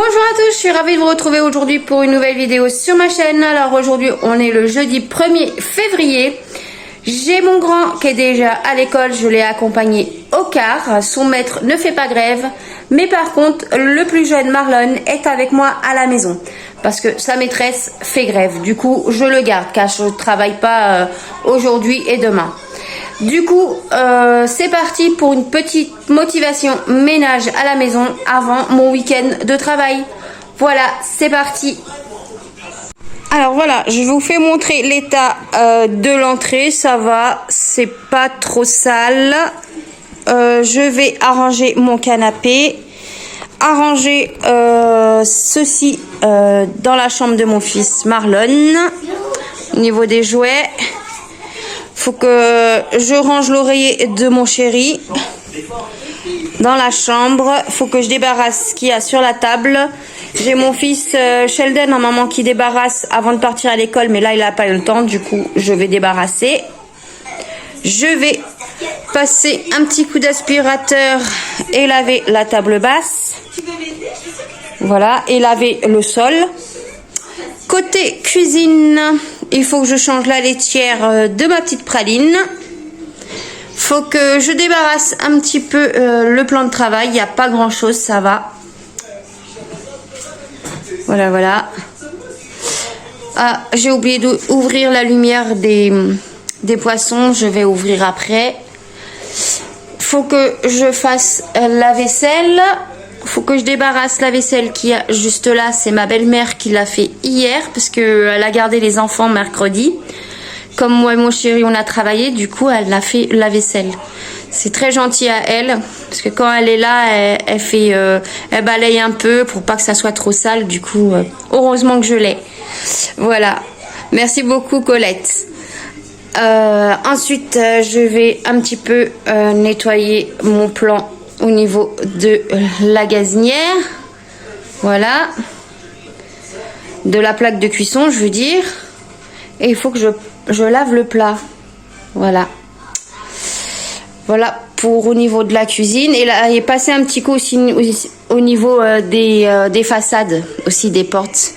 Bonjour à tous, je suis ravie de vous retrouver aujourd'hui pour une nouvelle vidéo sur ma chaîne. Alors aujourd'hui on est le jeudi 1er février. J'ai mon grand qui est déjà à l'école, je l'ai accompagné au car. Son maître ne fait pas grève. Mais par contre le plus jeune Marlon est avec moi à la maison. Parce que sa maîtresse fait grève. Du coup je le garde car je ne travaille pas aujourd'hui et demain. Du coup, c'est parti pour une petite motivation ménage à la maison avant mon week-end de travail. Voilà, c'est parti. Alors voilà, je vous fais montrer l'état de l'entrée. Ça va, c'est pas trop sale. Je vais arranger mon canapé. Arranger ceci dans la chambre de mon fils Marlon. Au niveau des jouets. Faut que je range l'oreiller de mon chéri dans la chambre. Faut que je débarrasse ce qu'il y a sur la table. J'ai mon fils Sheldon, en maman, qui débarrasse avant de partir à l'école. Mais là, il n'a pas eu le temps. Du coup, je vais débarrasser. Je vais passer un petit coup d'aspirateur et laver la table basse. Voilà, et laver le sol. Côté cuisine, il faut que je change la laitière de ma petite praline. Faut que je débarrasse un petit peu le plan de travail. Il n'y a pas grand chose, ça va. Voilà, voilà. Ah, j'ai oublié d'ouvrir la lumière des poissons. Je vais ouvrir après. Faut que je fasse la vaisselle. Faut que je débarrasse la vaisselle qui a juste là. C'est ma belle-mère qui l'a fait hier parce qu'elle a gardé les enfants mercredi. Comme moi et mon chéri on a travaillé, du coup elle a fait la vaisselle. C'est très gentil à elle parce que quand elle est là, elle balaye un peu pour pas que ça soit trop sale. Du coup, heureusement que je l'ai. Voilà. Merci beaucoup Colette. Ensuite, je vais un petit peu nettoyer mon plan au niveau de la gazinière. Voilà. De la plaque de cuisson, je veux dire. Et il faut que je lave le plat. Voilà. Voilà pour au niveau de la cuisine. Et là, il est passé un petit coup aussi au niveau des façades, aussi des portes.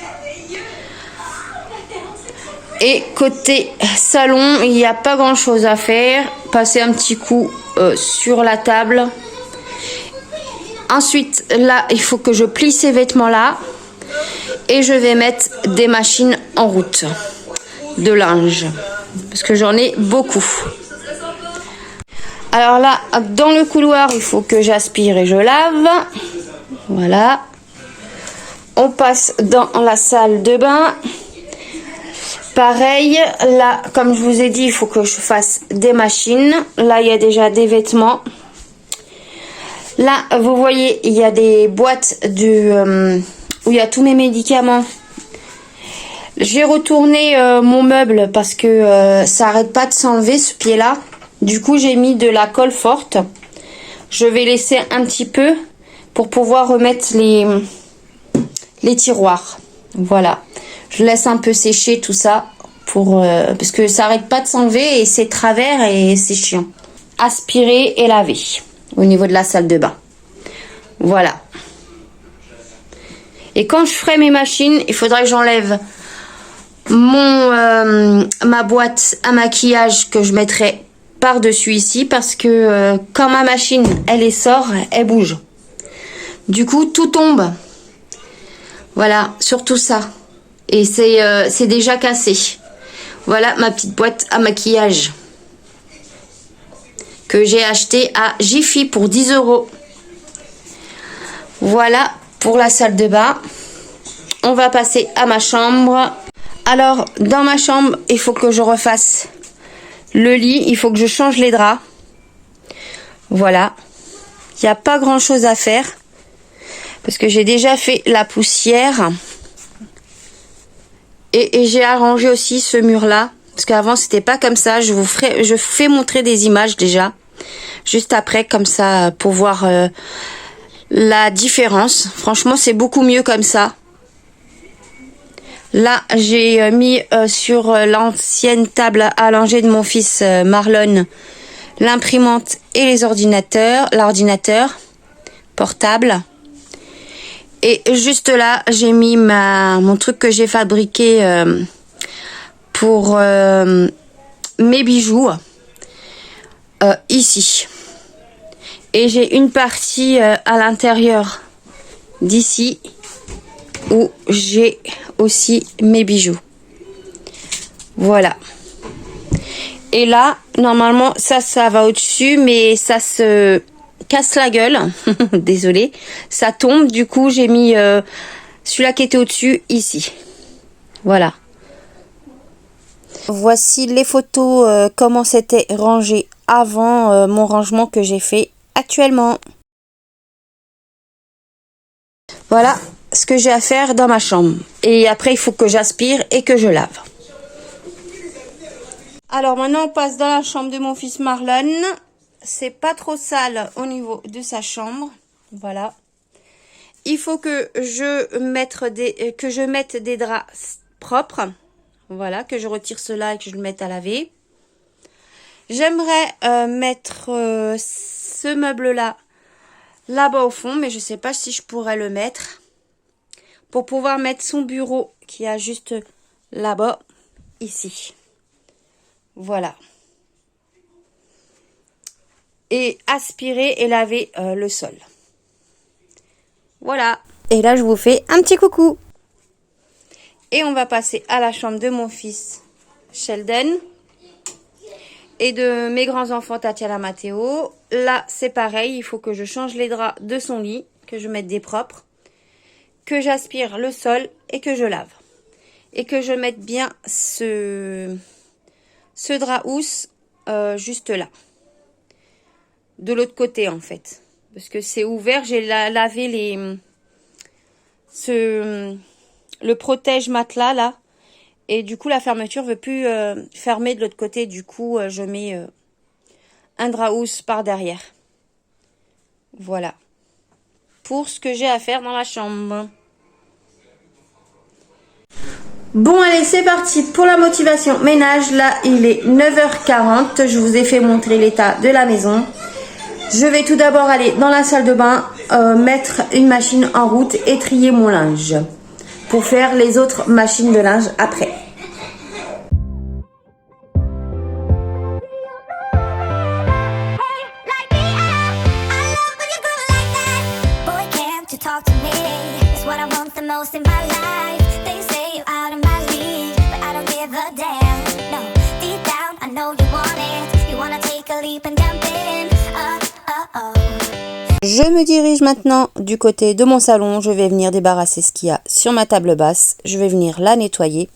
Et côté salon, il n'y a pas grand chose à faire. Passer un petit coup sur la table. Ensuite, là, il faut que je plie ces vêtements-là. Et je vais mettre des machines en route. De linge. Parce que j'en ai beaucoup. Alors là, dans le couloir, il faut que j'aspire et je lave. Voilà. On passe dans la salle de bain. Pareil, là, comme je vous ai dit, il faut que je fasse des machines. Là, il y a déjà des vêtements. Là, vous voyez, il y a des boîtes où il y a tous mes médicaments. J'ai retourné mon meuble parce que ça n'arrête pas de s'enlever, ce pied-là. Du coup, j'ai mis de la colle forte. Je vais laisser un petit peu pour pouvoir remettre les tiroirs. Voilà. Je laisse un peu sécher tout ça parce que ça n'arrête pas de s'enlever et c'est travers et c'est chiant. Aspirer et laver au niveau de la salle de bain. Voilà. Et quand je ferai mes machines, il faudra que j'enlève ma boîte à maquillage que je mettrai par-dessus ici parce que quand ma machine elle sort, elle bouge. Du coup, tout tombe. Voilà, surtout ça. Et c'est déjà cassé. Voilà ma petite boîte à maquillage que j'ai acheté à Jiffy pour 10 €. Voilà pour la salle de bain. On va passer à ma chambre. Alors, dans ma chambre, il faut que je refasse le lit. Il faut que je change les draps. Voilà. Il n'y a pas grand chose à faire. Parce que j'ai déjà fait la poussière. Et j'ai arrangé aussi ce mur-là. Parce qu'avant, c'était pas comme ça. Je fais montrer des images déjà. Juste après, comme ça, pour voir la différence. Franchement, c'est beaucoup mieux comme ça. Là, j'ai mis sur l'ancienne table à langer de mon fils Marlon l'imprimante et les ordinateurs, l'ordinateur portable. Et juste là, j'ai mis mon truc que j'ai fabriqué pour mes bijoux ici. Et j'ai une partie à l'intérieur d'ici où j'ai aussi mes bijoux. Voilà. Et là, normalement, ça va au-dessus, mais ça se casse la gueule. Désolée. Ça tombe, du coup, j'ai mis celui-là qui était au-dessus, ici. Voilà. Voici les photos, comment c'était rangé avant mon rangement que j'ai fait actuellement. Voilà ce que j'ai à faire dans ma chambre. Et après, il faut que j'aspire et que je lave. Alors maintenant, on passe dans la chambre de mon fils Marlon. C'est pas trop sale au niveau de sa chambre. Voilà. Il faut que je mette des draps propres. Voilà, que je retire cela et que je le mette à laver. J'aimerais mettre ce meuble-là là-bas au fond, mais je sais pas si je pourrais le mettre. Pour pouvoir mettre son bureau qui a juste là-bas, ici. Voilà. Et aspirer et laver le sol. Voilà. Et là, je vous fais un petit coucou. Et on va passer à la chambre de mon fils Sheldon. Et de mes grands-enfants Tatiana Matteo. Là, c'est pareil. Il faut que je change les draps de son lit. Que je mette des propres. Que j'aspire le sol et que je lave. Et que je mette bien ce drap housse juste là. De l'autre côté en fait. Parce que c'est ouvert. J'ai lavé le protège matelas là. Et du coup la fermeture veut plus fermer de l'autre côté. Du coup je mets un drap housse par derrière. Voilà. Pour ce que j'ai à faire dans la chambre. Bon allez, c'est parti pour la motivation ménage. Là il est 9h40. Je vous ai fait montrer l'état de la maison. Je vais tout d'abord aller dans la salle de bain, mettre une machine en route et trier mon linge. Pour faire les autres machines de linge après. Je me dirige maintenant du côté de mon salon. Je vais venir débarrasser ce qu'il y a sur ma table basse. Je vais venir la nettoyer.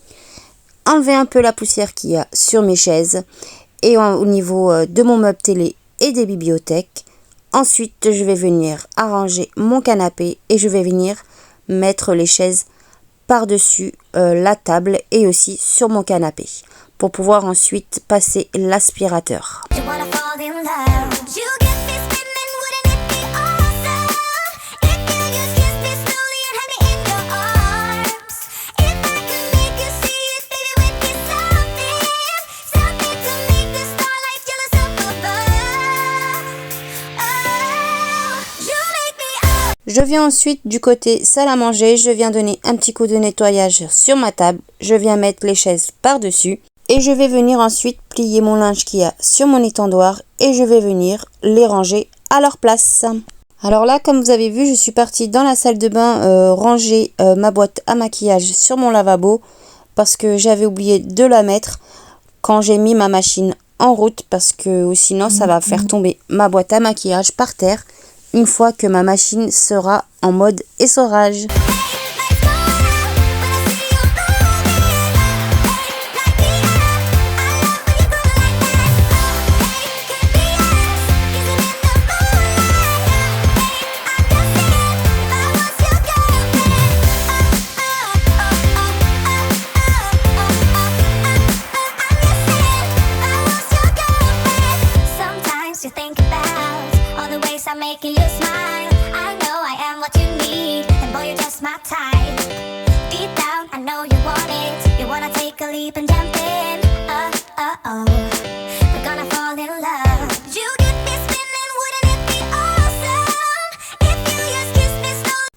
Enlever un peu la poussière qu'il y a sur mes chaises. Et au niveau de mon meuble télé et des bibliothèques. Ensuite, je vais venir arranger mon canapé. Et je vais venir mettre les chaises par-dessus la table et aussi sur mon canapé. Pour pouvoir ensuite passer l'aspirateur. Je viens ensuite du côté salle à manger, je viens donner un petit coup de nettoyage sur ma table, je viens mettre les chaises par-dessus et je vais venir ensuite plier mon linge qu'il y a sur mon étendoir et je vais venir les ranger à leur place. Alors là, comme vous avez vu, je suis partie dans la salle de bain ranger ma boîte à maquillage sur mon lavabo parce que j'avais oublié de la mettre quand j'ai mis ma machine en route parce que sinon ça va faire tomber ma boîte à maquillage par terre. Une fois que ma machine sera en mode essorage.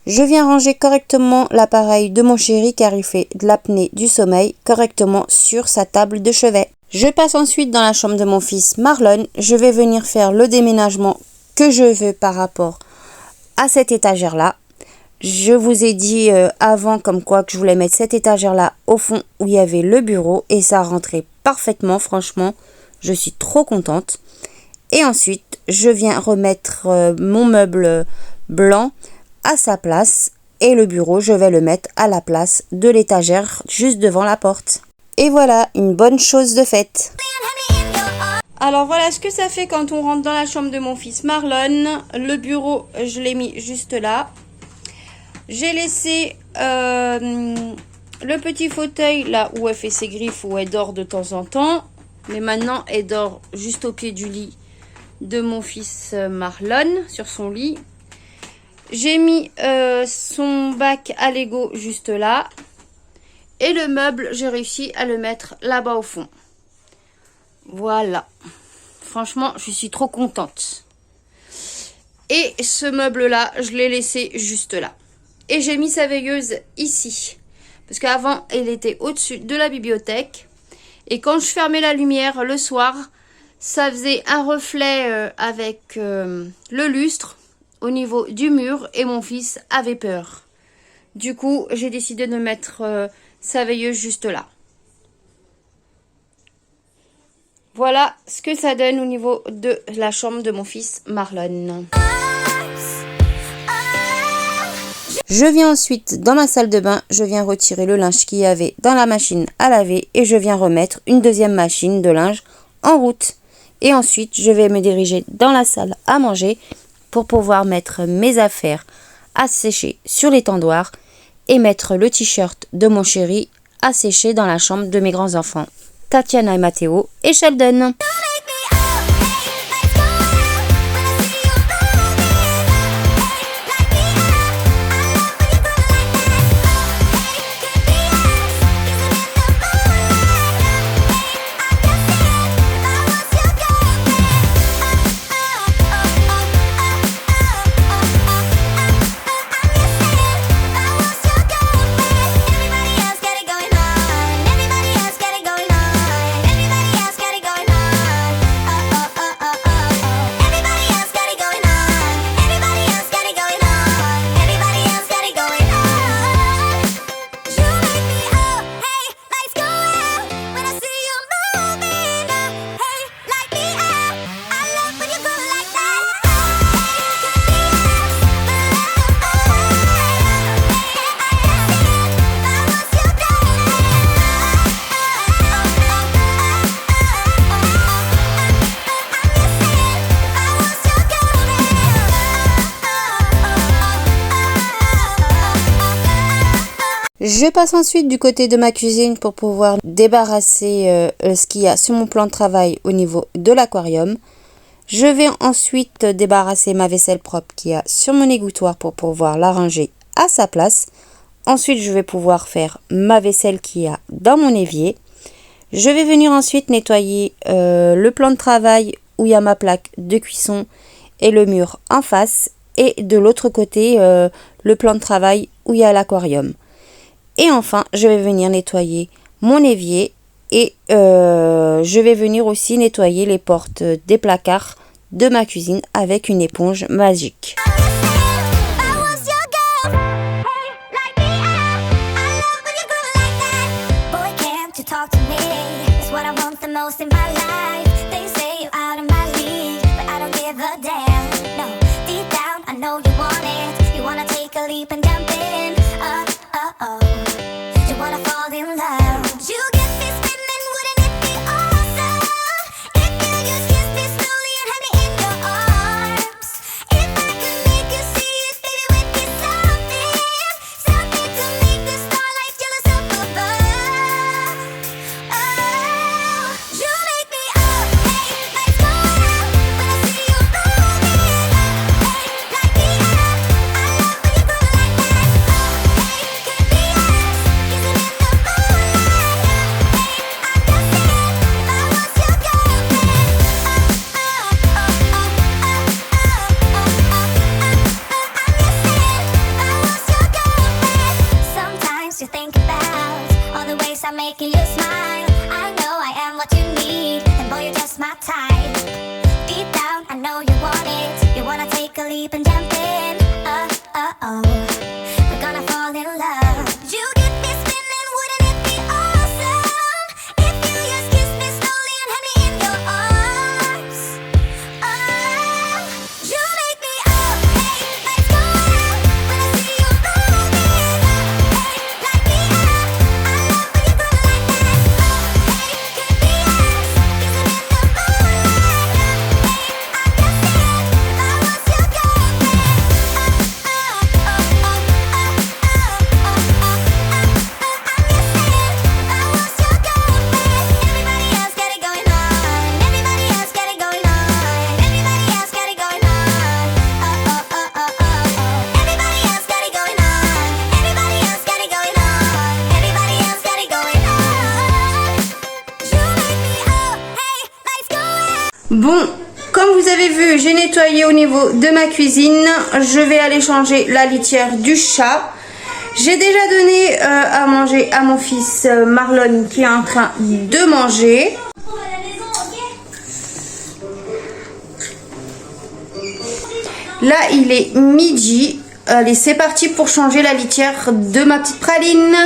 Je viens ranger correctement l'appareil de mon chéri car il fait de l'apnée du sommeil correctement sur sa table de chevet. Je passe ensuite dans la chambre de mon fils Marlon. Je vais venir faire le déménagement que je veux par rapport à cette étagère-là. Je vous ai dit avant comme quoi que je voulais mettre cette étagère-là au fond où il y avait le bureau et ça rentrait parfaitement, franchement. Je suis trop contente. Et ensuite, je viens remettre mon meuble blanc à sa place et le bureau, je vais le mettre à la place de l'étagère juste devant la porte. Et voilà, une bonne chose de faite. Alors voilà ce que ça fait quand on rentre dans la chambre de mon fils Marlon. Le bureau, je l'ai mis juste là. J'ai laissé le petit fauteuil là où elle fait ses griffes, où elle dort de temps en temps. Mais maintenant, elle dort juste au pied du lit de mon fils Marlon, sur son lit. J'ai mis son bac à Lego juste là. Et le meuble, j'ai réussi à le mettre là-bas au fond. Voilà. Franchement, je suis trop contente. Et ce meuble-là, je l'ai laissé juste là. Et j'ai mis sa veilleuse ici. Parce qu'avant, elle était au-dessus de la bibliothèque. Et quand je fermais la lumière le soir, ça faisait un reflet avec le lustre au niveau du mur. Et mon fils avait peur. Du coup, j'ai décidé de mettre sa veilleuse juste là. Voilà ce que ça donne au niveau de la chambre de mon fils Marlon. Je viens ensuite dans ma salle de bain, je viens retirer le linge qu'il y avait dans la machine à laver et je viens remettre une deuxième machine de linge en route. Et ensuite, je vais me diriger dans la salle à manger pour pouvoir mettre mes affaires à sécher sur l'étendoir et mettre le t-shirt de mon chéri à sécher dans la chambre de mes grands-enfants, Tatiana et Mathéo et Sheldon. Je passe ensuite du côté de ma cuisine pour pouvoir débarrasser ce qu'il y a sur mon plan de travail au niveau de l'aquarium. Je vais ensuite débarrasser ma vaisselle propre qu'il y a sur mon égouttoir pour pouvoir la ranger à sa place. Ensuite, je vais pouvoir faire ma vaisselle qu'il y a dans mon évier. Je vais venir ensuite nettoyer le plan de travail où il y a ma plaque de cuisson et le mur en face. Et de l'autre côté, le plan de travail où il y a l'aquarium. Et enfin, je vais venir nettoyer mon évier et je vais venir aussi nettoyer les portes des placards de ma cuisine avec une éponge magique. Bon, comme vous avez vu, j'ai nettoyé au niveau de ma cuisine. Je vais aller changer la litière du chat. J'ai déjà donné à manger à mon fils Marlon qui est en train de manger. Là, il est midi. Allez, c'est parti pour changer la litière de ma petite praline.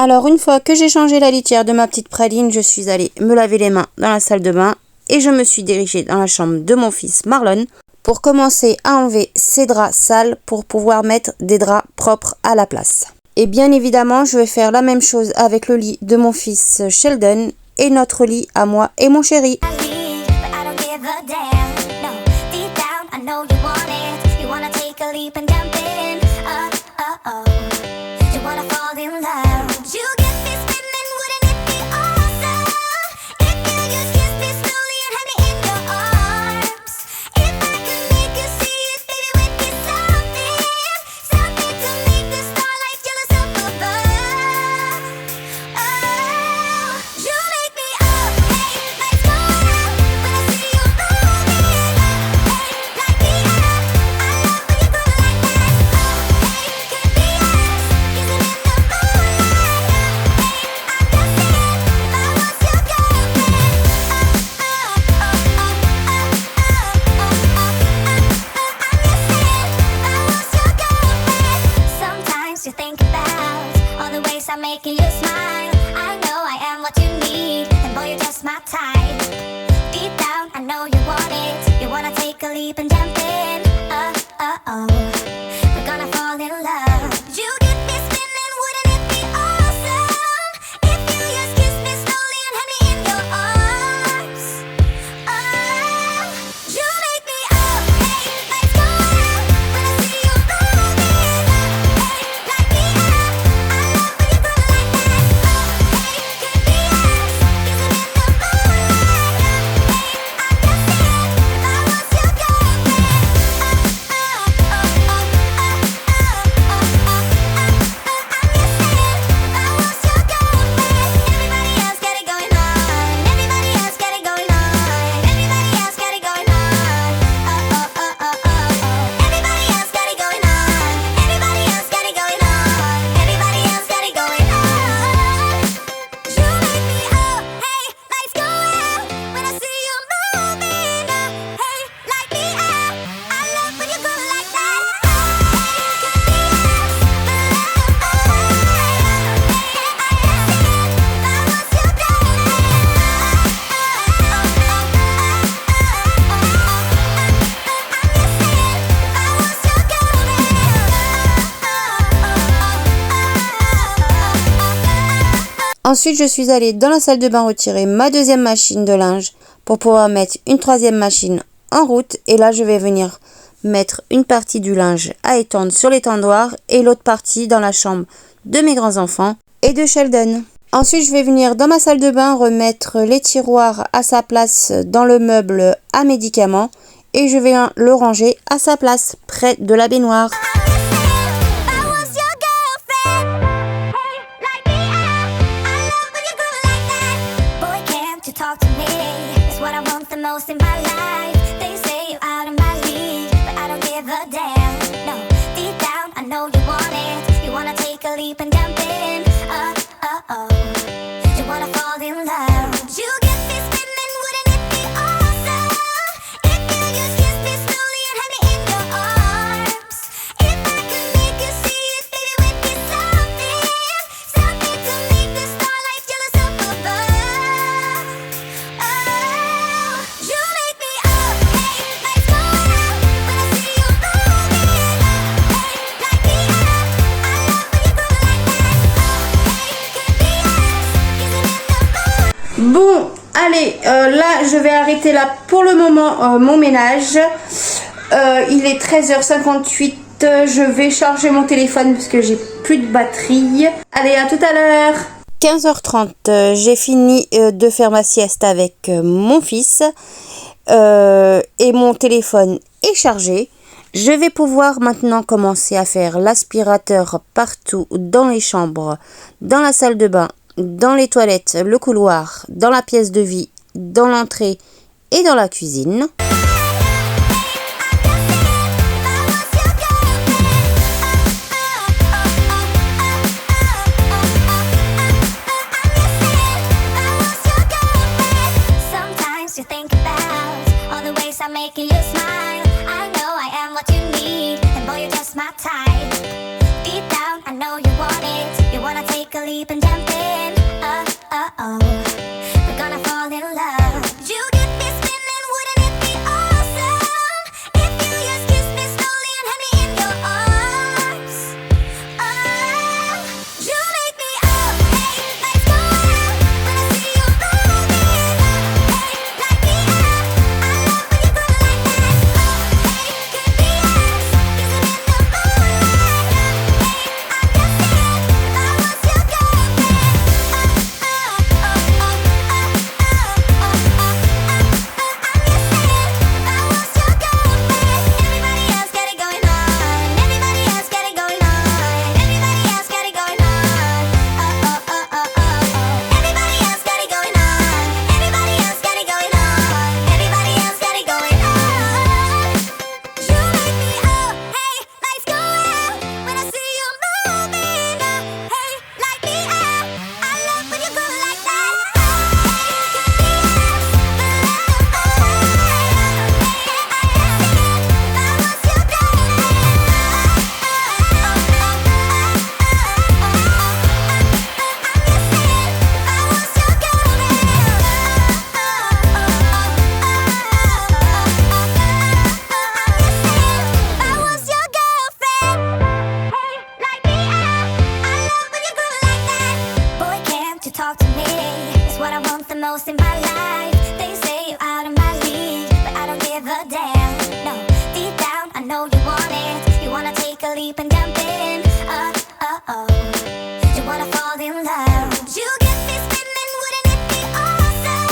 Alors une fois que j'ai changé la litière de ma petite praline, je suis allée me laver les mains dans la salle de bain et je me suis dirigée dans la chambre de mon fils Marlon pour commencer à enlever ses draps sales pour pouvoir mettre des draps propres à la place. Et bien évidemment, je vais faire la même chose avec le lit de mon fils Sheldon et notre lit à moi et mon chéri. Ensuite, je suis allée dans la salle de bain retirer ma deuxième machine de linge pour pouvoir mettre une troisième machine en route. Et là, je vais venir mettre une partie du linge à étendre sur l'étendoir et l'autre partie dans la chambre de mes grands-enfants et de Sheldon. Ensuite, je vais venir dans ma salle de bain remettre les tiroirs à sa place dans le meuble à médicaments et je vais le ranger à sa place près de la baignoire. je vais arrêter là pour le moment mon ménage. Il est 13h58. Je vais charger mon téléphone parce que j'ai plus de batterie. Allez, à tout à l'heure. 15h30, j'ai fini de faire ma sieste avec mon fils et mon téléphone est chargé. Je vais pouvoir maintenant commencer à faire l'aspirateur partout dans les chambres, dans la salle de bain, dans les toilettes, le couloir, dans la pièce de vie, dans l'entrée et dans la cuisine. To think about all the ways I'm making you smile. I know I am what you need, and boy, you're just my type. Deep down, I know you want it. You wanna take a leap and jump in. Oh, we're gonna fall in love. You get me spinning, wouldn't it be awesome if you just kiss me slowly and have me in your arms? Oh, you make me up, hey, let's go out. When I see you moving, most in my life. They say you're out of my league, but I don't give a damn. No, deep down I know you want it. You wanna take a leap and jump in. You wanna fall in love. You get me spinning, wouldn't it be awesome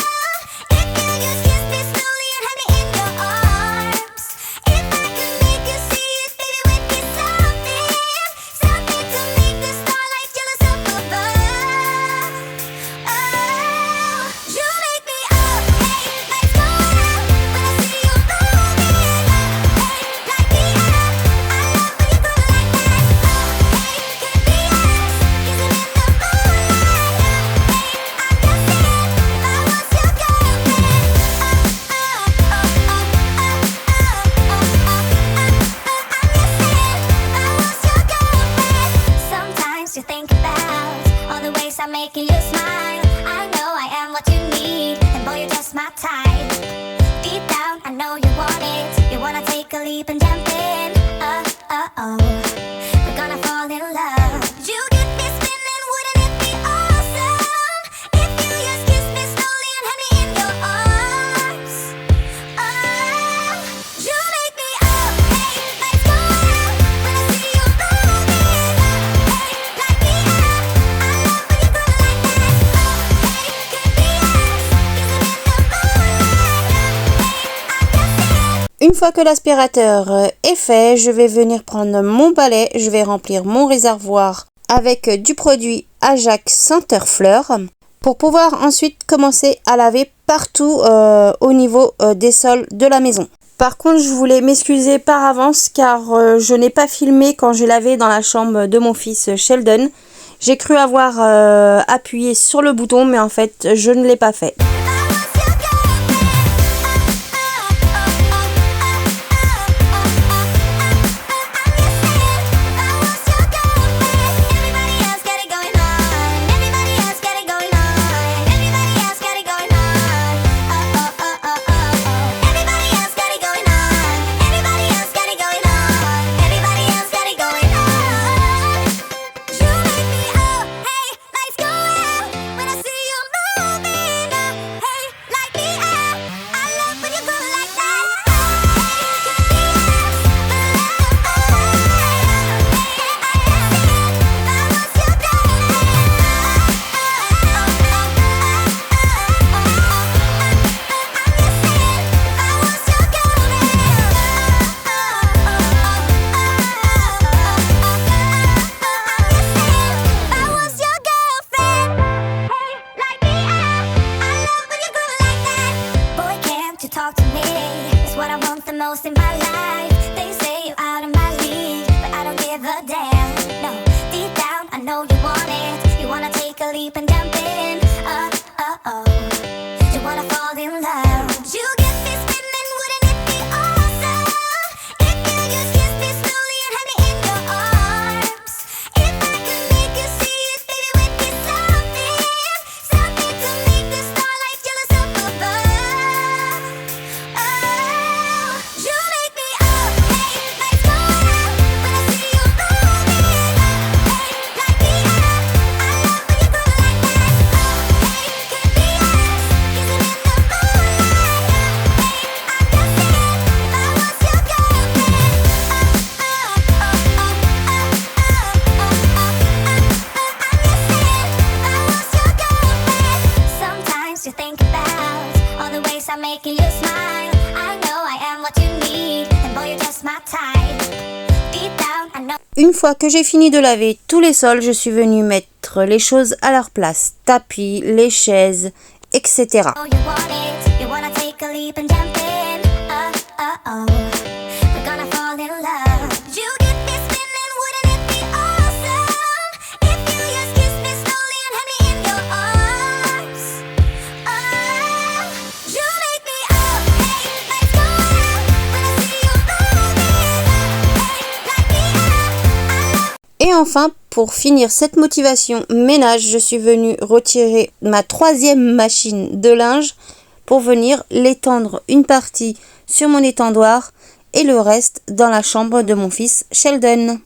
if you just kiss me slowly and have me in your arms? If I could make you see it, baby, with me something to make the starlight jealous up above. Oh, you make me up, hey, let's go out. When I see you moving, hey, light me up. I love when you go like that. Oh, hey, could be us, kissing in the moonlight. Sometimes you think about all the ways I'm making you smile. I know I am what you need, and boy, you're just my type. Deep down, I know you want it. You wanna take a leap and jump in. We're gonna fall in love. You get me spinning, wouldn't it be awesome if you just kiss me slowly and have me in your arms? Oh, you make me up, hey, let's go out. When I see you moving, hey, light me up. I love when you go like that. Oh, hey, could be us, kissing in the moonlight. Une fois que l'aspirateur est fait, je vais venir prendre mon balai, je vais remplir mon réservoir avec du produit Ajax senteur fleur pour pouvoir ensuite commencer à laver partout au niveau des sols de la maison. Par contre, je voulais m'excuser par avance car je n'ai pas filmé quand j'ai lavé dans la chambre de mon fils Sheldon. J'ai cru avoir appuyé sur le bouton, mais en fait, je ne l'ai pas fait. a damn. No, deep down, I know you want it. You wanna take a leap and jump in. You wanna fall in love. You get me spinning, wouldn't it be awesome? If you just kiss me slowly and have me in your arms. If I could make you see it, baby, with me something to make the starlight jealous up above. Oh, you make me up, hey, lights go out when I see you moving. Hey, light me up, I love when you go like that. Oh, hey, could be us, kissing in the moonlight. Hey, I'm just saying, if I was your girlfriend. Sometimes you think about all the ways I'm making you smile. I know I am what you need, and boy, you're just my type. Deep down, I know. Une fois que j'ai fini de laver tous les sols, je suis venue mettre les choses à leur place. Tapis, les chaises, etc. Oh, you want it, you wanna take a leap and jump in. We're gonna fall in love. You get me spinning, wouldn't it be awesome? If you just kiss me slowly and have me in your arms. Oh, you make me up, hey, lights go out when I see you moving. Hey, light me up, I love. Et enfin, pour finir cette motivation ménage, je suis venue retirer ma 3e machine de linge pour venir l'étendre une partie sur mon étendoir et le reste dans la chambre de mon fils Sheldon.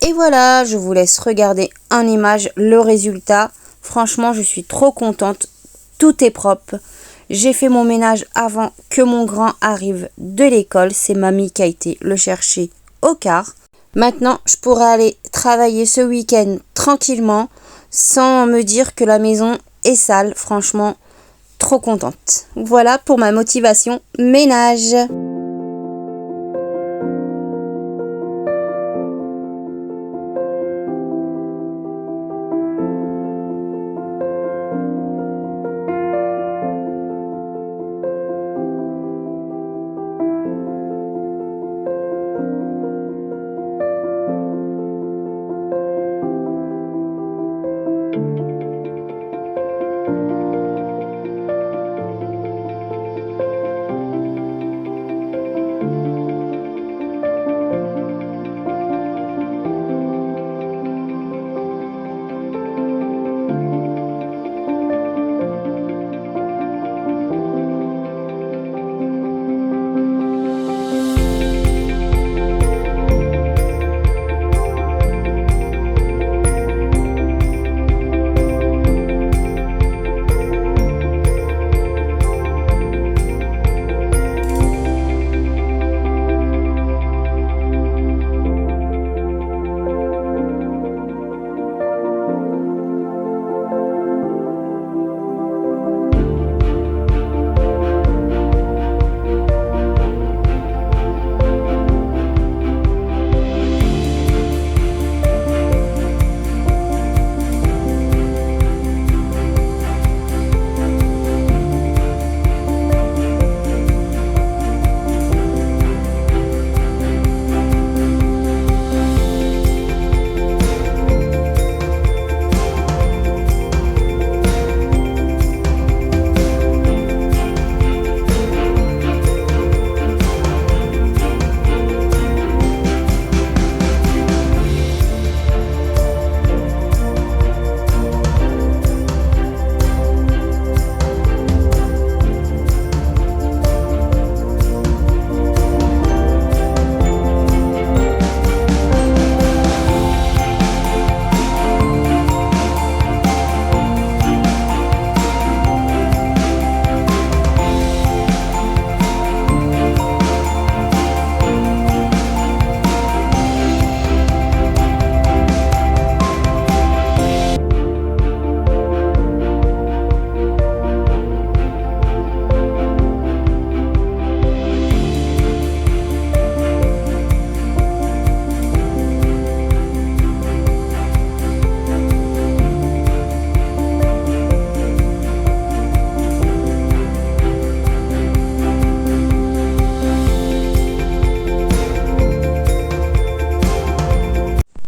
Et voilà, je vous laisse regarder en image le résultat. Franchement, je suis trop contente. Tout est propre. J'ai fait mon ménage avant que mon grand arrive de l'école. C'est mamie qui a été le chercher au car. Maintenant, je pourrai aller travailler ce week-end tranquillement sans me dire que la maison est sale. Franchement, trop contente. Voilà pour ma motivation ménage.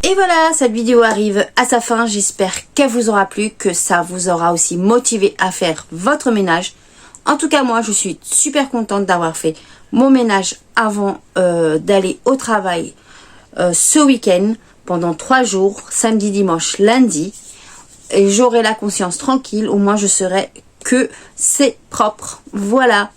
Et voilà, cette vidéo arrive à sa fin. J'espère qu'elle vous aura plu, que ça vous aura aussi motivé à faire votre ménage. En tout cas, moi, je suis super contente d'avoir fait mon ménage avant d'aller au travail ce week-end pendant 3 jours, samedi, dimanche, lundi. Et j'aurai la conscience tranquille. Au moins, je saurai que c'est propre. Voilà.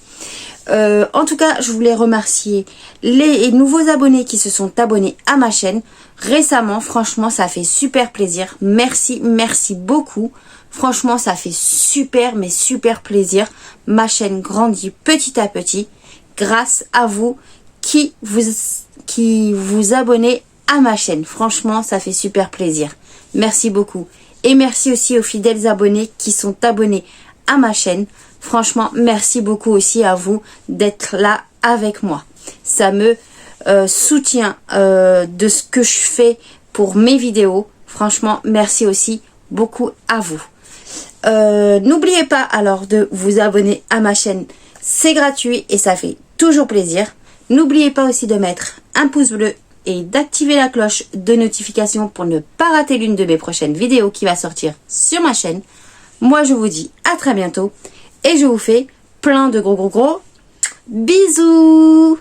En tout cas, je voulais remercier les nouveaux abonnés qui se sont abonnés à ma chaîne récemment. Franchement, ça fait super plaisir. Merci, merci beaucoup. Franchement, ça fait super, mais super plaisir. Ma chaîne grandit petit à petit grâce à vous qui vous abonnez à ma chaîne. Franchement, ça fait super plaisir. Merci beaucoup. Et merci aussi aux fidèles abonnés qui sont abonnés à ma chaîne. Franchement, merci beaucoup aussi à vous d'être là avec moi. Ça me soutient de ce que je fais pour mes vidéos. Franchement, merci aussi beaucoup à vous. N'oubliez pas alors de vous abonner à ma chaîne. C'est gratuit et ça fait toujours plaisir. N'oubliez pas aussi de mettre un pouce bleu et d'activer la cloche de notification pour ne pas rater l'une de mes prochaines vidéos qui va sortir sur ma chaîne. Moi, je vous dis à très bientôt. Et je vous fais plein de gros bisous.